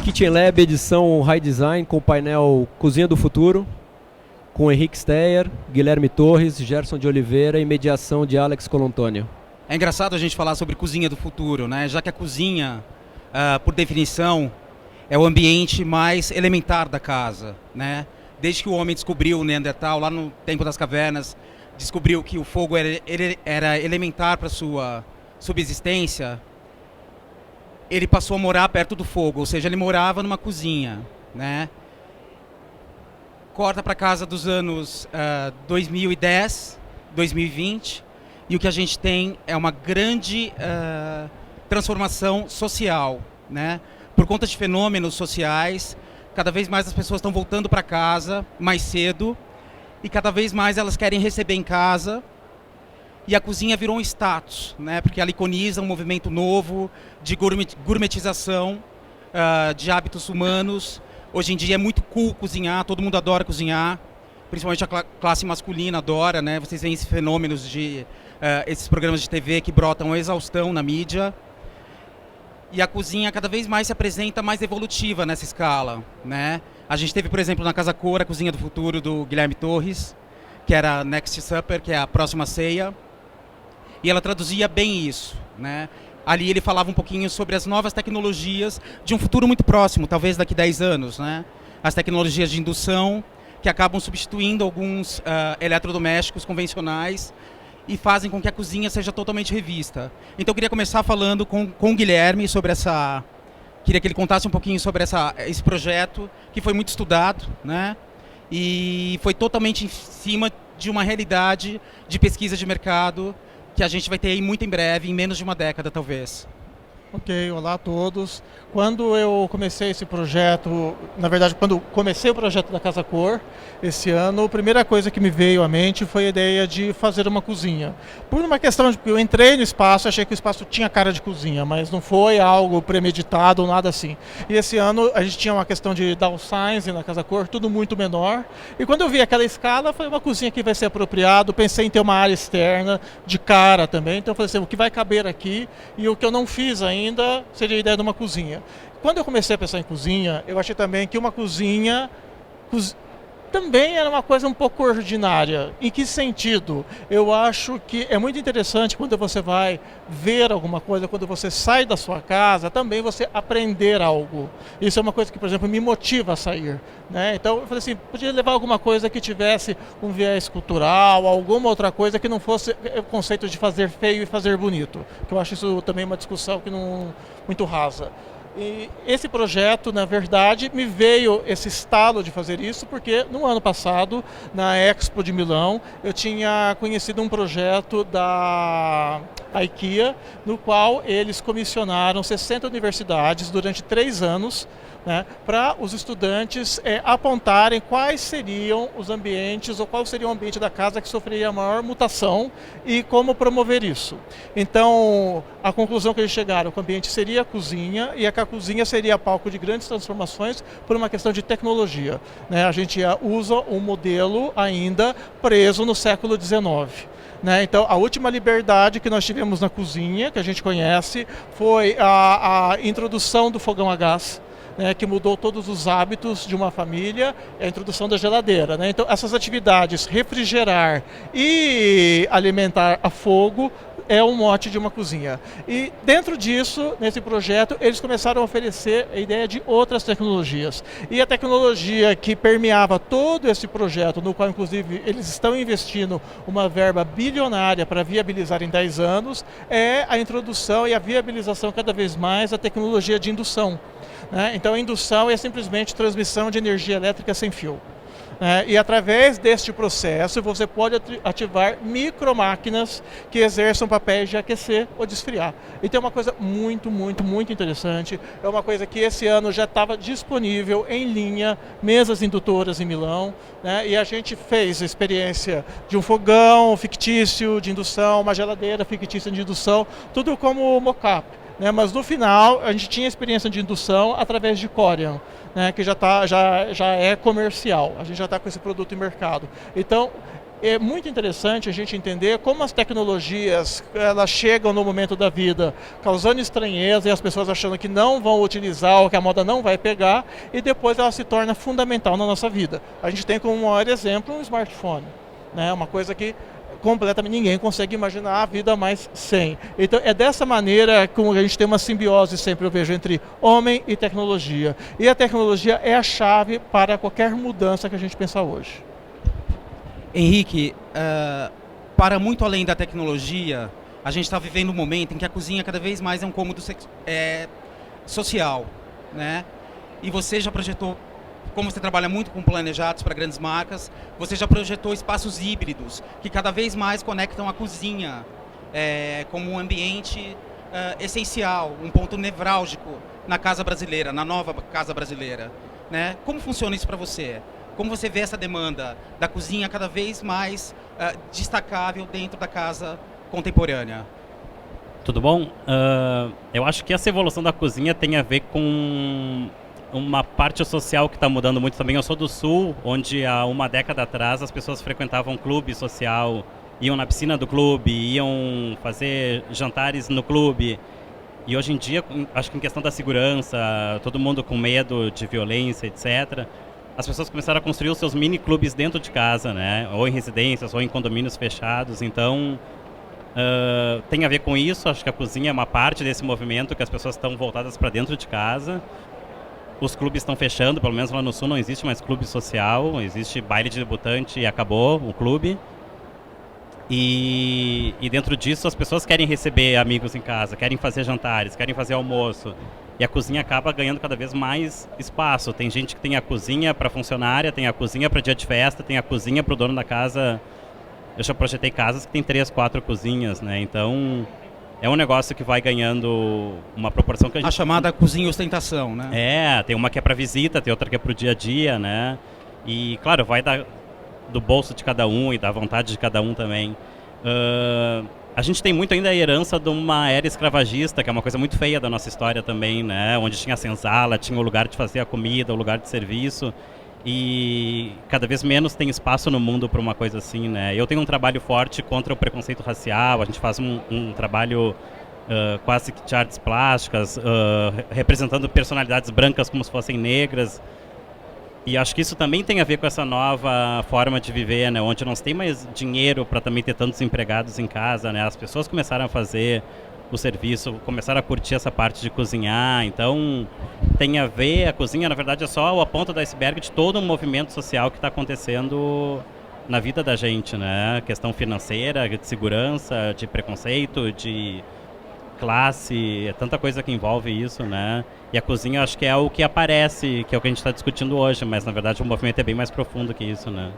Kitchen Lab edição High Design com o painel Cozinha do Futuro, com Henrique Steyer, Guilherme Torres, Gerson de Oliveira e mediação de Alex Colantônio. É engraçado a gente falar sobre cozinha do futuro, né? Já que a cozinha, por definição, é o ambiente mais elementar da casa, né? Desde que o homem descobriu o Neandertal, lá no tempo das cavernas, descobriu que o fogo era elementar para sua subsistência, ele passou a morar perto do fogo, ou seja, ele morava numa cozinha, né? Corta para casa dos anos 2010, 2020, e o que a gente tem é uma grande transformação social, né? Por conta de fenômenos sociais, cada vez mais as pessoas estão voltando para casa mais cedo e cada vez mais elas querem receber em casa. E a cozinha virou um status, né? Porque ela iconiza um movimento novo de gourmetização de hábitos humanos. Hoje em dia é muito cool cozinhar, todo mundo adora cozinhar, principalmente a classe masculina adora, né? Vocês veem esses fenômenos de esses programas de TV que brotam a exaustão na mídia. E a cozinha cada vez mais se apresenta mais evolutiva nessa escala, né? A gente teve, por exemplo, na Casa Cor, a Cozinha do Futuro do Guilherme Torres, que era Next Supper, que é a próxima ceia. E ela traduzia bem isso, né? Ali ele falava um pouquinho sobre as novas tecnologias de um futuro muito próximo, talvez daqui 10 anos, né? As tecnologias de indução, que acabam substituindo alguns eletrodomésticos convencionais e fazem com que a cozinha seja totalmente revista. Então eu queria começar falando com o Guilherme sobre essa... Queria que ele contasse um pouquinho sobre esse projeto, que foi muito estudado, né? E foi totalmente em cima de uma realidade de pesquisa de mercado que a gente vai ter aí muito em breve, em menos de uma década, talvez. Ok, olá a todos. Quando eu comecei esse projeto, na verdade, quando comecei o projeto da Casa Cor, esse ano, a primeira coisa que me veio à mente foi a ideia de fazer uma cozinha. Por uma questão de que eu entrei no espaço, achei que o espaço tinha cara de cozinha, mas não foi algo premeditado ou nada assim. E esse ano a gente tinha uma questão de downsize na Casa Cor, tudo muito menor. E quando eu vi aquela escala, foi uma cozinha que vai ser apropriado, pensei em ter uma área externa, de cara também. Então eu falei assim, o que vai caber aqui e o que eu não fiz ainda seria a ideia de uma cozinha. Quando eu comecei a pensar em cozinha, eu achei também que uma cozinha também era uma coisa um pouco ordinária. Em que sentido? Eu acho que é muito interessante quando você vai ver alguma coisa, quando você sai da sua casa, também você aprender algo. Isso é uma coisa que, por exemplo, me motiva a sair, né? Então eu falei assim, podia levar alguma coisa que tivesse um viés cultural, alguma outra coisa que não fosse o conceito de fazer feio e fazer bonito. Que eu acho isso também uma discussão que não muito rasa. E esse projeto, na verdade, me veio esse estalo de fazer isso, porque no ano passado, na Expo de Milão, eu tinha conhecido um projeto da IKEA, no qual eles comissionaram 60 universidades durante 3 anos, né, para os estudantes apontarem quais seriam os ambientes ou qual seria o ambiente da casa que sofreria a maior mutação e como promover isso. Então, a conclusão que eles chegaram que o ambiente seria a cozinha e que a cozinha seria palco de grandes transformações por uma questão de tecnologia, né? A gente usa um modelo ainda preso no século XIX. Né? Então, a última liberdade que nós tivemos na cozinha, que a gente conhece, foi a introdução do fogão a gás, né, que mudou todos os hábitos de uma família, a introdução da geladeira, né? Então, essas atividades, refrigerar e alimentar a fogo, é um mote de uma cozinha. E dentro disso, nesse projeto, eles começaram a oferecer a ideia de outras tecnologias. E a tecnologia que permeava todo esse projeto, no qual inclusive eles estão investindo uma verba bilionária para viabilizar em 10 anos, é a introdução e a viabilização cada vez mais da tecnologia de indução. Né? Então a indução é simplesmente transmissão de energia elétrica sem fio. E através deste processo você pode ativar micromáquinas que exerçam papéis de aquecer ou de esfriar. Então é uma coisa muito, muito, muito interessante. É uma coisa que esse ano já estava disponível em linha, mesas indutoras em Milão, né? E a gente fez a experiência de um fogão fictício de indução, uma geladeira fictícia de indução, tudo como mock-up. Né, mas no final a gente tinha experiência de indução através de Corian, né, que já é comercial, a gente já está com esse produto em mercado. Então é muito interessante a gente entender como as tecnologias elas chegam no momento da vida causando estranheza e as pessoas achando que não vão utilizar ou que a moda não vai pegar, e depois ela se torna fundamental na nossa vida. A gente tem como maior exemplo um smartphone, né? Uma coisa que completamente ninguém consegue imaginar a vida mais sem. Então é dessa maneira como a gente tem uma simbiose, sempre eu vejo, entre homem e tecnologia. E a tecnologia é a chave para qualquer mudança que a gente pensa hoje. Henrique, para muito além da tecnologia, a gente está vivendo um momento em que a cozinha cada vez mais é um cômodo social, né? E você já projetou, como você trabalha muito com planejados para grandes marcas, você já projetou espaços híbridos que cada vez mais conectam a cozinha como um ambiente essencial, um ponto nevrálgico na casa brasileira, na nova casa brasileira, né? Como funciona isso para você? Como você vê essa demanda da cozinha cada vez mais destacável dentro da casa contemporânea? Tudo bom? Eu acho que essa evolução da cozinha tem a ver com uma parte social que está mudando muito também. Eu sou do Sul, onde há uma década atrás as pessoas frequentavam clube social, iam na piscina do clube, iam fazer jantares no clube. E hoje em dia, acho que em questão da segurança, todo mundo com medo de violência, etc., as pessoas começaram a construir os seus mini clubes dentro de casa, né? Ou em residências, ou em condomínios fechados. Então, tem a ver com isso. Acho que a cozinha é uma parte desse movimento, que as pessoas estão voltadas para dentro de casa. Os clubes estão fechando, pelo menos lá no Sul não existe mais clube social, existe baile de debutante e acabou o clube. E dentro disso as pessoas querem receber amigos em casa, querem fazer jantares, querem fazer almoço. E a cozinha acaba ganhando cada vez mais espaço. Tem gente que tem a cozinha para funcionária, tem a cozinha para dia de festa, tem a cozinha para o dono da casa. Eu já projetei casas que tem 3, 4 cozinhas, né? Então é um negócio que vai ganhando uma proporção que a gente... A chamada cozinha ostentação, né? Tem uma que é para visita, tem outra que é para o dia a dia, né? E, claro, vai do bolso de cada um e da vontade de cada um também. A gente tem muito ainda a herança de uma era escravagista, que é uma coisa muito feia da nossa história também, né? Onde tinha a senzala, tinha o lugar de fazer a comida, o lugar de serviço. E cada vez menos tem espaço no mundo para uma coisa assim, né? Eu tenho um trabalho forte contra o preconceito racial, a gente faz um trabalho quase que de artes plásticas, representando personalidades brancas como se fossem negras. E acho que isso também tem a ver com essa nova forma de viver, né? Onde não se tem mais dinheiro para também ter tantos empregados em casa, né? As pessoas começaram a fazer o serviço, começaram a curtir essa parte de cozinhar. Então, tem a ver, a cozinha, na verdade, é só a ponta do iceberg de todo um movimento social que está acontecendo na vida da gente, né? Questão financeira, de segurança, de preconceito, de classe, é tanta coisa que envolve isso, né? E a cozinha, acho que é o que aparece, que é o que a gente está discutindo hoje, mas, na verdade, o movimento é bem mais profundo que isso, né?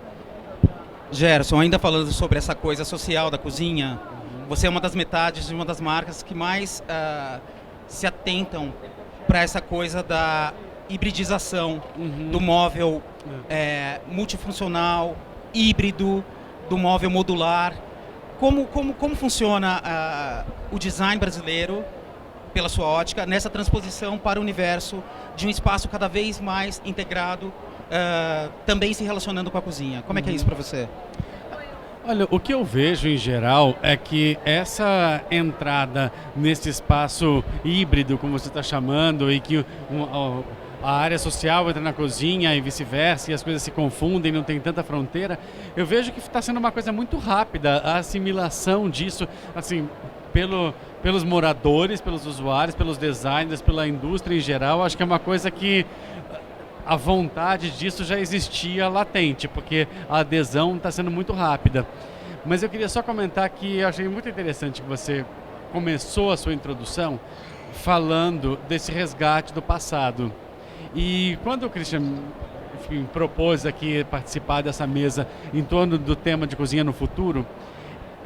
Gerson, ainda falando sobre essa coisa social da cozinha, você é uma das metades de uma das marcas que mais se atentam para essa coisa da hibridização do móvel multifuncional, híbrido, do móvel modular. Como funciona o design brasileiro, pela sua ótica, nessa transposição para o universo de um espaço cada vez mais integrado, também se relacionando com a cozinha? Como é que é isso para você? Olha, o que eu vejo em geral é que essa entrada nesse espaço híbrido, como você está chamando, e que a área social entra na cozinha e vice-versa, e as coisas se confundem, não tem tanta fronteira, eu vejo que está sendo uma coisa muito rápida, a assimilação disso, assim, pelos moradores, pelos usuários, pelos designers, pela indústria em geral. Acho que é uma coisa que a vontade disso já existia latente, porque a adesão está sendo muito rápida. Mas eu queria só comentar que eu achei muito interessante que você começou a sua introdução falando desse resgate do passado. E quando o Christian, enfim, propôs aqui participar dessa mesa em torno do tema de cozinha no futuro,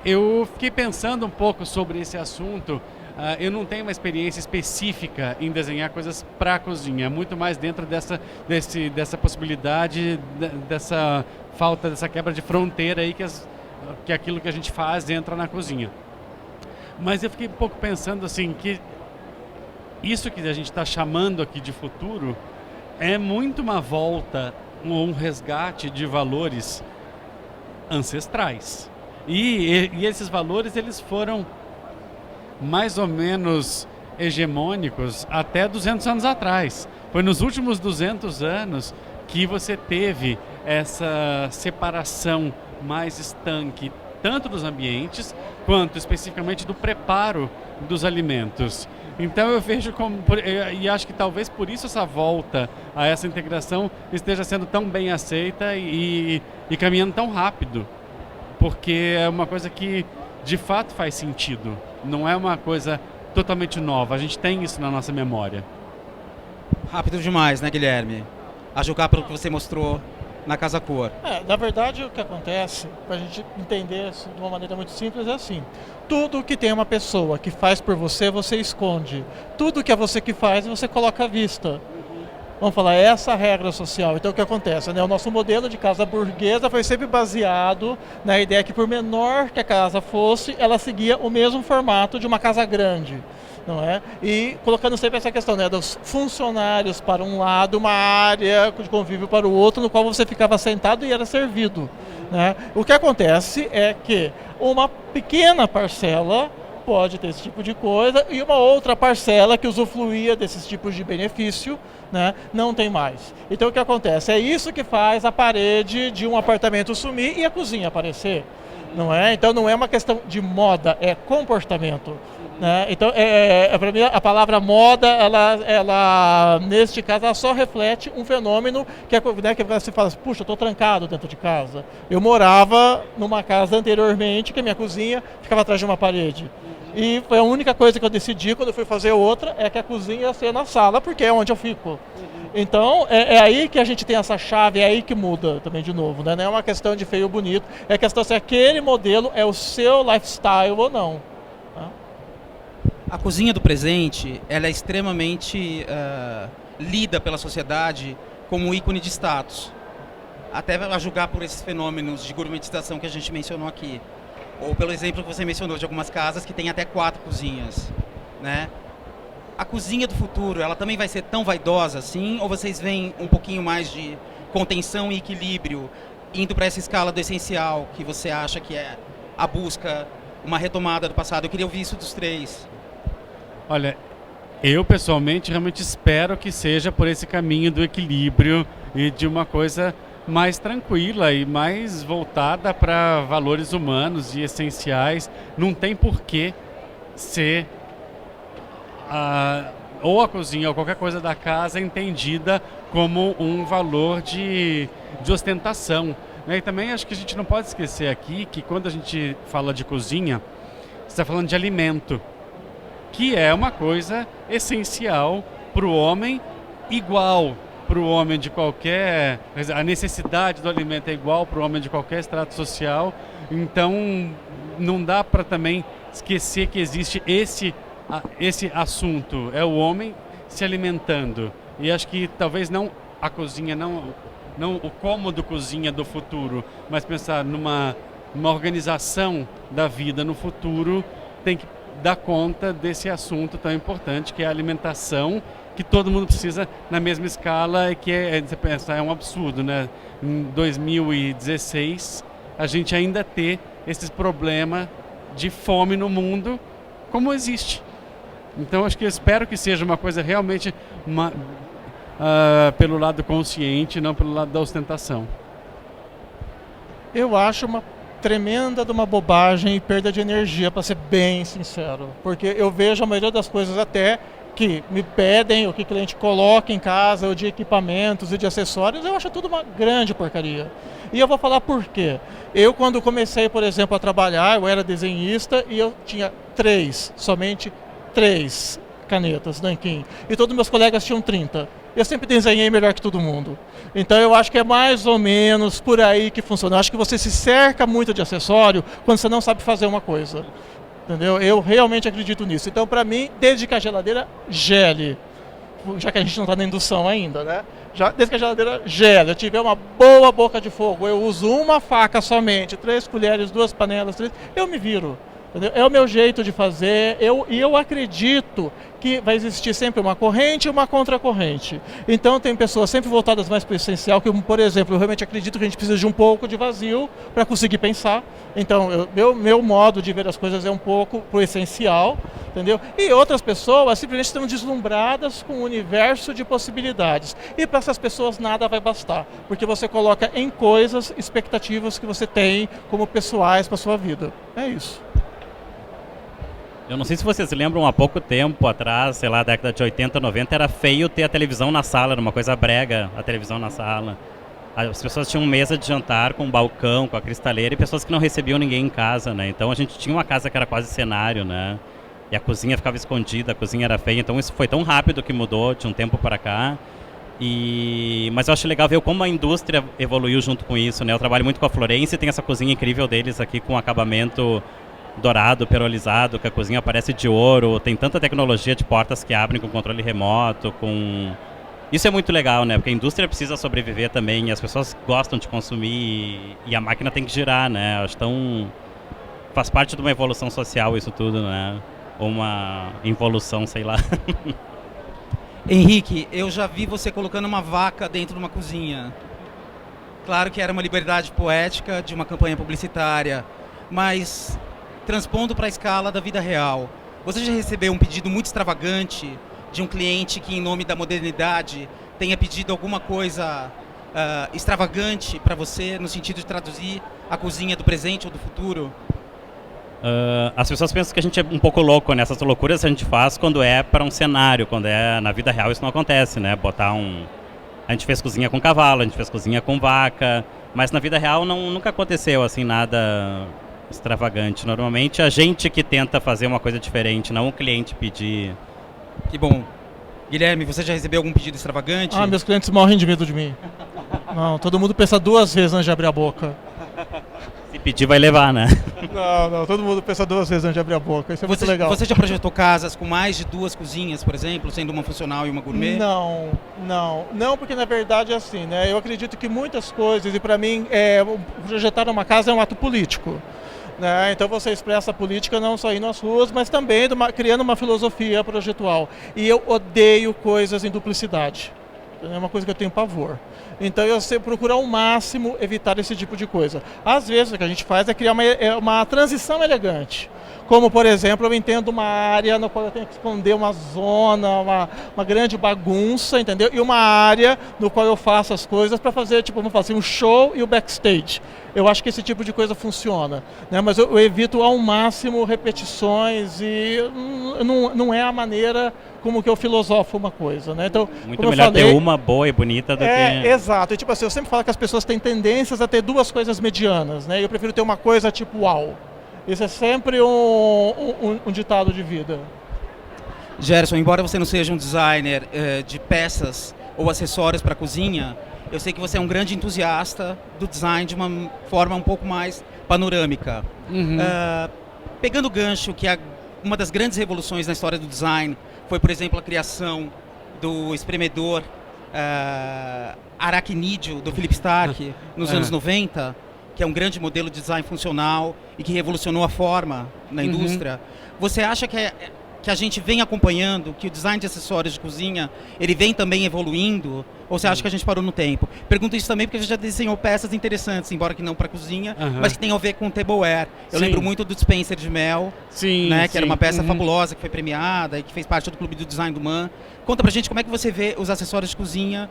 eu fiquei pensando um pouco sobre esse assunto. Eu não tenho uma experiência específica em desenhar coisas para a cozinha, muito mais dentro dessa possibilidade, dessa falta, dessa quebra de fronteira aí que aquilo que a gente faz entra na cozinha. Mas eu fiquei um pouco pensando assim, que isso que a gente está chamando aqui de futuro é muito uma volta, um resgate de valores ancestrais. E esses valores eles foram mais ou menos hegemônicos até 200 anos atrás. Foi nos últimos 200 anos que você teve essa separação mais estanque, tanto dos ambientes, quanto especificamente do preparo dos alimentos. Então eu vejo e acho que talvez por isso essa volta a essa integração esteja sendo tão bem aceita e caminhando tão rápido, porque é uma coisa que de fato faz sentido, não é uma coisa totalmente nova, a gente tem isso na nossa memória. Rápido demais, né, Guilherme? A julgar pelo que você mostrou na Casa Cor. Na verdade, o que acontece, para a gente entender isso de uma maneira muito simples, é assim. Tudo que tem uma pessoa que faz por você, você esconde. Tudo que é você que faz, você coloca à vista. Vamos falar, essa é a regra social. Então, o que acontece? Né? O nosso modelo de casa burguesa foi sempre baseado na ideia que, por menor que a casa fosse, ela seguia o mesmo formato de uma casa grande. Não é? E colocando sempre essa questão, né, dos funcionários para um lado, uma área de convívio para o outro, no qual você ficava sentado e era servido. Né? O que acontece é que uma pequena parcela pode ter esse tipo de coisa e uma outra parcela que usufruía desses tipos de benefício, né, não tem mais. Então o que acontece? É isso que faz a parede de um apartamento sumir e a cozinha aparecer. Não é? Então não é uma questão de moda, é comportamento. Né? Então, para mim, a palavra moda, ela neste caso, ela só reflete um fenômeno que, né, que você fala, puxa, eu estou trancado dentro de casa. Eu morava numa casa anteriormente, que a minha cozinha ficava atrás de uma parede. E foi a única coisa que eu decidi quando eu fui fazer outra, é que a cozinha ia ser na sala, porque é onde eu fico. Então, é aí que a gente tem essa chave, é aí que muda também de novo. Né? Não é uma questão de feio ou bonito, é a questão se aquele modelo é o seu lifestyle ou não. A cozinha do presente, ela é extremamente lida pela sociedade como um ícone de status. Até a julgar por esses fenômenos de gourmetização que a gente mencionou aqui. Ou pelo exemplo que você mencionou de algumas casas que têm até 4 cozinhas. Né? A cozinha do futuro, ela também vai ser tão vaidosa assim? Ou vocês veem um pouquinho mais de contenção e equilíbrio, indo para essa escala do essencial, que você acha que é a busca, uma retomada do passado? Eu queria ouvir isso dos três. Olha, eu pessoalmente realmente espero que seja por esse caminho do equilíbrio e de uma coisa mais tranquila e mais voltada para valores humanos e essenciais. Não tem por que ser ou a cozinha ou qualquer coisa da casa entendida como um valor de ostentação. Né? E também acho que a gente não pode esquecer aqui que quando a gente fala de cozinha, você está falando de alimento, que é uma coisa essencial para o homem, igual para o homem de qualquer... A necessidade do alimento é igual para o homem de qualquer estrato social. Então, não dá para também esquecer que existe esse assunto. É o homem se alimentando. E acho que talvez não a cozinha, não o cômodo cozinha do futuro, mas pensar numa organização da vida no futuro, tem que dar conta desse assunto tão importante que é a alimentação, que todo mundo precisa na mesma escala, e que você pensa, é um absurdo, né? Em 2016 a gente ainda ter esse problema de fome no mundo como existe. Então acho que eu espero que seja uma coisa realmente pelo lado consciente, não pelo lado da ostentação. Eu acho uma tremenda de uma bobagem e perda de energia, para ser bem sincero. Porque eu vejo a maioria das coisas até que me pedem, o que o cliente coloca em casa, ou de equipamentos e de acessórios, eu acho tudo uma grande porcaria. E eu vou falar por quê. Eu, quando comecei, por exemplo, a trabalhar, eu era desenhista e eu tinha somente 3 canetas nanquim. E todos meus colegas tinham 30. Eu sempre desenhei melhor que todo mundo. Então eu acho que é mais ou menos por aí que funciona. Eu acho que você se cerca muito de acessório quando você não sabe fazer uma coisa. Entendeu? Eu realmente acredito nisso. Então, para mim, desde que a geladeira gele, já que a gente não está na indução ainda, né? Desde que a geladeira gele, eu tiver uma boa boca de fogo, eu uso uma faca somente, 3 colheres, 2 panelas, eu me viro. Entendeu? É o meu jeito de fazer, e eu acredito que vai existir sempre uma corrente e uma contracorrente. Então tem pessoas sempre voltadas mais para o essencial, que, por exemplo, eu realmente acredito que a gente precisa de um pouco de vazio para conseguir pensar. Então, meu modo de ver as coisas é um pouco para o essencial, entendeu? E outras pessoas simplesmente estão deslumbradas com o universo de possibilidades. E para essas pessoas nada vai bastar, porque você coloca em coisas expectativas que você tem como pessoais para sua vida. É isso. Eu não sei se vocês lembram, há pouco tempo atrás, sei lá, década de 80, 90, era feio ter a televisão na sala, era uma coisa brega a televisão na sala. As pessoas tinham mesa de jantar com um balcão, com a cristaleira, e pessoas que não recebiam ninguém em casa, né? Então a gente tinha uma casa que era quase cenário, né? E a cozinha ficava escondida, a cozinha era feia, então isso foi tão rápido que mudou de um tempo para cá. Mas eu acho legal ver como a indústria evoluiu junto com isso, né? Eu trabalho muito com a Florence e tem essa cozinha incrível deles aqui com acabamento dourado, perolizado, que a cozinha parece de ouro, tem tanta tecnologia de portas que abrem com controle remoto, com... Isso é muito legal, né? Porque a indústria precisa sobreviver também, e as pessoas gostam de consumir, e a máquina tem que girar, né? Acho tão... Faz parte de uma evolução social isso tudo, né? Ou uma involução, sei lá. Henrique, eu já vi você colocando uma vaca dentro de uma cozinha. Claro que era uma liberdade poética de uma campanha publicitária, mas transpondo para a escala da vida real. Você já recebeu um pedido muito extravagante de um cliente que, em nome da modernidade, tenha pedido alguma coisa extravagante para você, no sentido de traduzir a cozinha do presente ou do futuro? As pessoas pensam que a gente é um pouco louco, né? Essas loucuras a gente faz quando é para um cenário, quando é na vida real isso não acontece, né? A gente fez cozinha com cavalo, a gente fez cozinha com vaca, mas na vida real nunca aconteceu assim nada extravagante. Normalmente a gente que tenta fazer uma coisa diferente, não o cliente pedir. Que bom. Guilherme, você já recebeu algum pedido extravagante? Meus clientes morrem de medo de mim. Não, todo mundo pensa duas vezes antes de abrir a boca. Se pedir vai levar, né? Não, todo mundo pensa duas vezes antes de abrir a boca. Isso é muito legal. Você já projetou casas com mais de 2 cozinhas, por exemplo, sendo uma funcional e uma gourmet? Não, porque na verdade é assim, né? Eu acredito que muitas coisas, e para mim, projetar uma casa é um ato político. Né? Então você expressa a política não só indo às ruas, mas também criando uma filosofia projetual. E eu odeio coisas em duplicidade. É uma coisa que eu tenho pavor. Então eu procuro ao máximo evitar esse tipo de coisa. Às vezes o que a gente faz é criar uma transição elegante. Como, por exemplo, eu entendo uma área no qual eu tenho que esconder uma zona, uma grande bagunça, entendeu? E uma área no qual eu faço as coisas para fazer, tipo, vamos falar assim, um show e o backstage. Eu acho que esse tipo de coisa funciona, né? Mas eu evito ao máximo repetições e não é a maneira como que eu filosofo uma coisa, né? Então, muito melhor ter uma boa e bonita do que... Exato. E, tipo assim, eu sempre falo que as pessoas têm tendências a ter duas coisas medianas, né? Eu prefiro ter uma coisa tipo uau. Isso é sempre um ditado de vida. Gerson, embora você não seja um designer de peças ou acessórios para a cozinha, eu sei que você é um grande entusiasta do design de uma forma um pouco mais panorâmica. Uhum. Pegando o gancho que uma das grandes revoluções na história do design foi, por exemplo, a criação do espremedor aracnídeo do Philip Stark nos anos 90, que é um grande modelo de design funcional e que revolucionou a forma na indústria. Você acha que a gente vem acompanhando, que o design de acessórios de cozinha, ele vem também evoluindo? Ou você acha que a gente parou no tempo? Pergunto isso também porque a gente já desenhou peças interessantes, embora que não para cozinha, mas que tem a ver com tableware. Eu lembro muito do Spencer de Mel, né, que era uma peça fabulosa, que foi premiada e que fez parte do Clube do Design do Man. Conta pra gente como é que você vê os acessórios de cozinha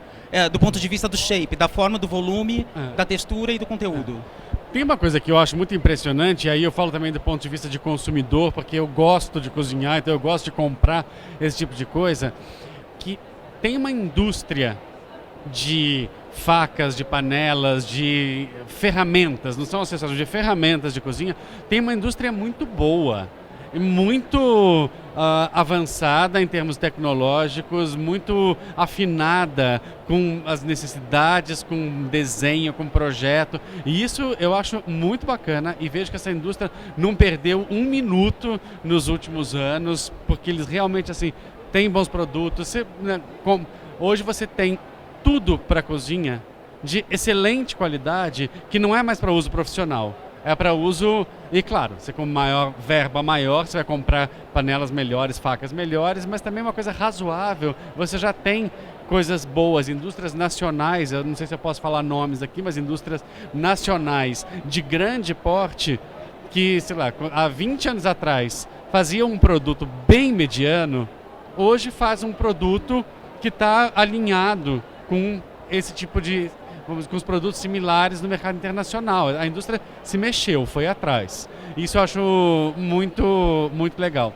do ponto de vista do shape, da forma, do volume, da textura e do conteúdo. Tem uma coisa que eu acho muito impressionante, e aí eu falo também do ponto de vista de consumidor, porque eu gosto de cozinhar, então eu gosto de comprar esse tipo de coisa, que tem uma indústria de facas, de panelas, de ferramentas, não são acessórios, de ferramentas de cozinha, tem uma indústria muito boa, muito avançada em termos tecnológicos, muito afinada com as necessidades, com desenho, com projeto. E isso eu acho muito bacana e vejo que essa indústria não perdeu um minuto nos últimos anos, porque eles realmente assim têm bons produtos. Hoje você tem tudo para a cozinha de excelente qualidade que não é mais para uso profissional. é para uso, e claro, você com maior verba maior, você vai comprar panelas melhores, facas melhores, mas também uma coisa razoável, você já tem coisas boas, indústrias nacionais, eu não sei se eu posso falar nomes aqui, mas indústrias nacionais de grande porte, que, sei lá, há 20 anos atrás fazia um produto bem mediano, hoje faz um produto que está alinhado com esse tipo de, com os produtos similares no mercado internacional. A indústria se mexeu, foi atrás. Isso eu acho muito, muito legal.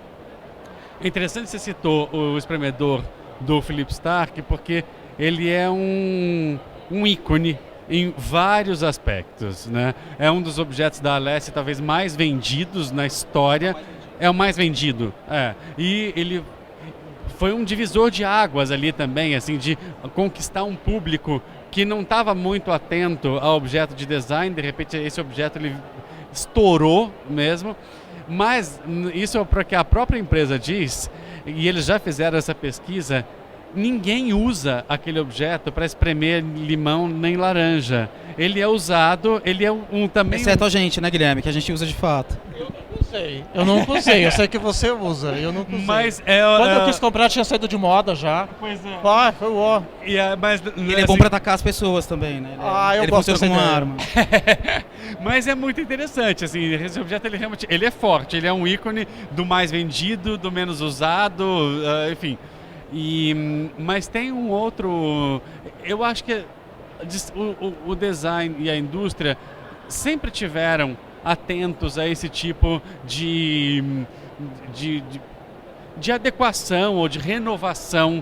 É interessante que você citou o espremedor do Philippe Starck, porque ele é um ícone em vários aspectos, né? É um dos objetos da Alessi talvez mais vendidos na história. É o mais vendido. E ele foi um divisor de águas ali também, assim, de conquistar um público que não estava muito atento ao objeto de design. De repente esse objeto ele estourou mesmo. Mas isso é porque a própria empresa diz, e eles já fizeram essa pesquisa, ninguém usa aquele objeto para espremer limão nem laranja. Ele é usado, ele é também... Exceto a gente, né, Guilherme, que a gente usa de fato. Eu não usei, eu sei que você usa, eu não usei. Mas quando eu quis comprar tinha saído de moda já. Pois é. Foi ó. Ele é bom para atacar as pessoas também, né? Eu ele gosto funciona como uma arma. Mas é muito interessante, assim, esse objeto ele realmente ele é forte, ele é um ícone do mais vendido, do menos usado, enfim. Mas tem um outro, eu acho que o design e a indústria sempre tiveram atentos a esse tipo de adequação ou de renovação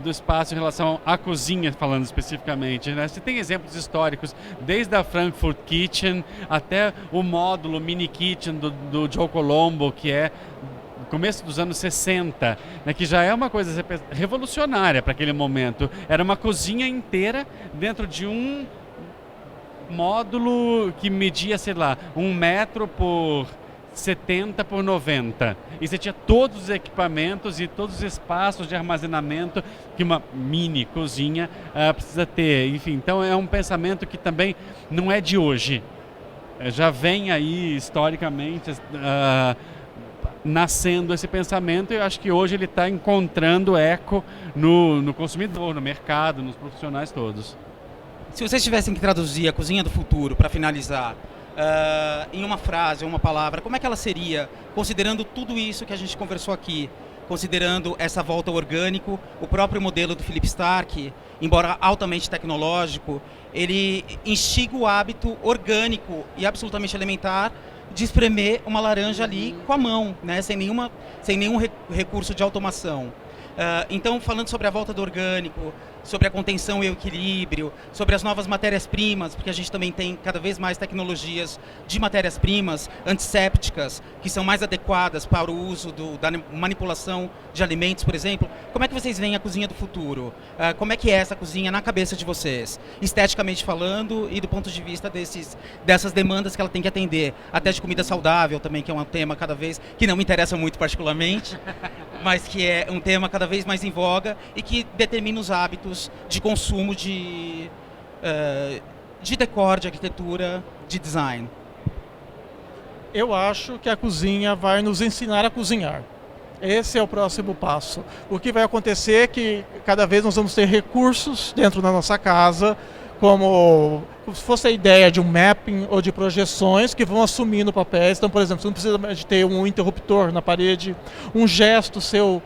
do espaço em relação à cozinha, falando especificamente, né? Você tem exemplos históricos, desde a Frankfurt Kitchen até o módulo Mini Kitchen do Joe Colombo, que é começo dos anos 60, né, que já é uma coisa revolucionária para aquele momento. Era uma cozinha inteira dentro de um módulo que media, sei lá, 1 metro por 70 por 90. E você tinha todos os equipamentos e todos os espaços de armazenamento que uma mini cozinha precisa ter. Enfim, então é um pensamento que também não é de hoje. Já vem aí, historicamente, nascendo esse pensamento, e eu acho que hoje ele está encontrando eco no consumidor, no mercado, nos profissionais todos. Se vocês tivessem que traduzir a cozinha do futuro, para finalizar, em uma frase ou uma palavra, como é que ela seria, considerando tudo isso que a gente conversou aqui, considerando essa volta ao orgânico, o próprio modelo do Philippe Starck, embora altamente tecnológico, ele instiga o hábito orgânico e absolutamente elementar de espremer uma laranja ali com a mão, né, sem nenhum recurso de automação. Então, falando sobre a volta do orgânico, sobre a contenção e o equilíbrio, sobre as novas matérias-primas, porque a gente também tem cada vez mais tecnologias de matérias-primas antissépticas, que são mais adequadas para o uso da manipulação de alimentos, por exemplo. Como é que vocês veem a cozinha do futuro? Como é que é essa cozinha na cabeça de vocês? Esteticamente falando e do ponto de vista dessas demandas que ela tem que atender. Até de comida saudável também, que é um tema cada vez que não me interessa muito particularmente, mas que é um tema cada vez mais em voga e que determina os hábitos de consumo de decor, de arquitetura, de design. Eu acho que a cozinha vai nos ensinar a cozinhar. Esse é o próximo passo. O que vai acontecer é que cada vez nós vamos ter recursos dentro da nossa casa, como se fosse a ideia de um mapping ou de projeções que vão assumindo papéis. Então, por exemplo, você não precisa de ter um interruptor na parede, um gesto seu,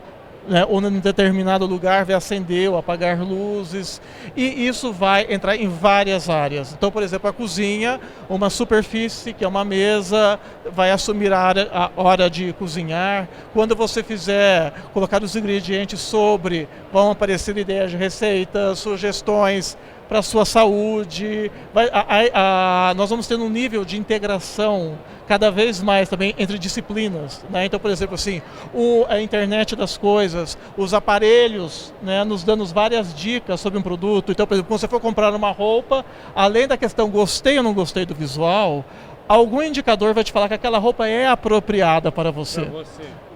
né, ou em determinado lugar vai acender ou apagar luzes, e isso vai entrar em várias áreas. Então, por exemplo, a cozinha, uma superfície, que é uma mesa, vai assumir a hora de cozinhar. Quando você fizer, colocar os ingredientes sobre, vão aparecer ideias de receitas, sugestões para a sua saúde. Nós vamos ter um nível de integração cada vez mais também entre disciplinas, né? Então, por exemplo, assim, a internet das coisas, os aparelhos, né, nos dando várias dicas sobre um produto. Então, por exemplo, quando você for comprar uma roupa, além da questão gostei ou não gostei do visual, algum indicador vai te falar que aquela roupa é apropriada para você.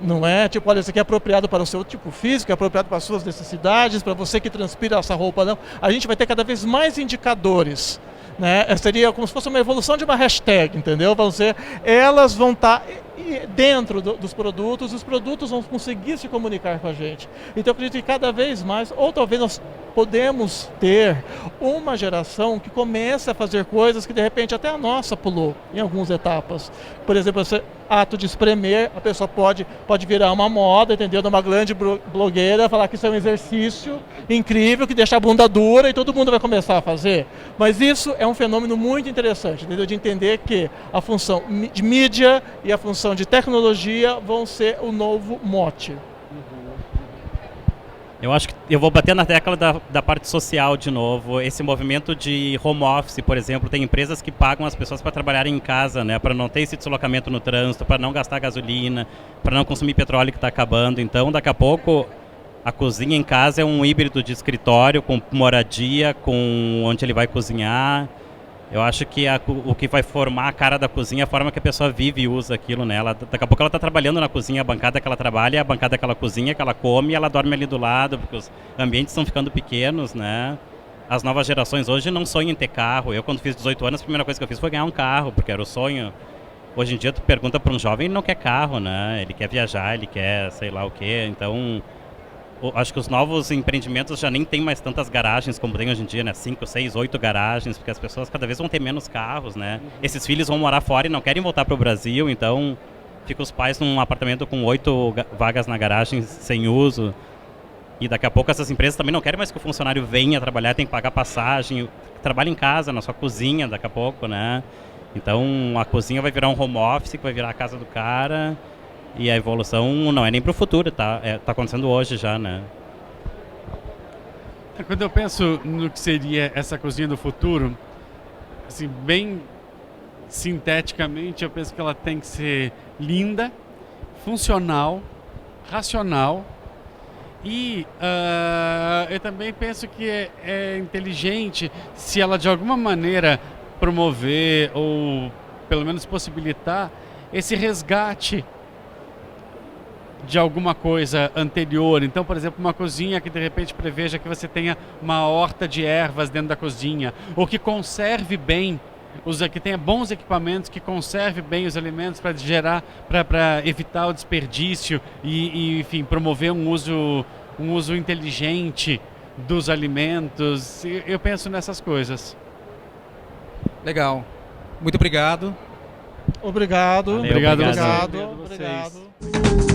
Não é? Tipo, olha, isso aqui é apropriado para o seu tipo físico, é apropriado para as suas necessidades, para você que transpira essa roupa, não. A gente vai ter cada vez mais indicadores, né? Seria como se fosse uma evolução de uma hashtag, entendeu? Elas vão estar dentro dos produtos, os produtos vão conseguir se comunicar com a gente. Então eu acredito que cada vez mais, ou talvez nós podemos ter uma geração que comece a fazer coisas que de repente até a nossa pulou em algumas etapas. Por exemplo, esse ato de espremer, a pessoa pode virar uma moda, entendeu? De uma grande blogueira, falar que isso é um exercício incrível, que deixa a bunda dura e todo mundo vai começar a fazer. Mas isso é um fenômeno muito interessante, entendeu? De entender que a função de mídia e a função de tecnologia vão ser o novo mote. Eu acho que eu vou bater na tecla da parte social de novo. Esse movimento de home office, por exemplo, tem empresas que pagam as pessoas para trabalharem em casa, né, para não ter esse deslocamento no trânsito, para não gastar gasolina, para não consumir petróleo que está acabando. Então, daqui a pouco, a cozinha em casa é um híbrido de escritório com moradia, com onde ele vai cozinhar. Eu acho que o que vai formar a cara da cozinha é a forma que a pessoa vive e usa aquilo, né? Daqui a pouco ela está trabalhando na cozinha, a bancada que ela trabalha, a bancada que ela cozinha, que ela come, e ela dorme ali do lado, porque os ambientes estão ficando pequenos, né? As novas gerações hoje não sonham em ter carro. Eu, quando fiz 18 anos, a primeira coisa que eu fiz foi ganhar um carro, porque era o sonho. Hoje em dia, tu pergunta para um jovem, ele não quer carro, né? Ele quer viajar, ele quer sei lá o quê. Então, acho que os novos empreendimentos já nem tem mais tantas garagens como tem hoje em dia, né? 5, 6, 8 garagens, porque as pessoas cada vez vão ter menos carros, né? Esses filhos vão morar fora e não querem voltar para o Brasil, então fica os pais num apartamento com 8 vagas na garagem sem uso. E daqui a pouco essas empresas também não querem mais que o funcionário venha trabalhar, tem que pagar passagem, trabalha em casa, na sua cozinha daqui a pouco, né? Então a cozinha vai virar um home office, que vai virar a casa do cara. E a evolução não é nem para o futuro, tá acontecendo hoje já, né? Quando eu penso no que seria essa cozinha do futuro, assim, bem sinteticamente, eu penso que ela tem que ser linda, funcional, racional e eu também penso que é inteligente se ela de alguma maneira promover ou pelo menos possibilitar esse resgate de alguma coisa anterior. Então, por exemplo, uma cozinha que de repente preveja que você tenha uma horta de ervas dentro da cozinha, ou que conserve bem, que tenha bons equipamentos, que conserve bem os alimentos para evitar o desperdício e, enfim, promover um uso inteligente dos alimentos. Eu penso nessas coisas. Legal. Muito obrigado. Obrigado. Valeu, obrigado. Obrigado.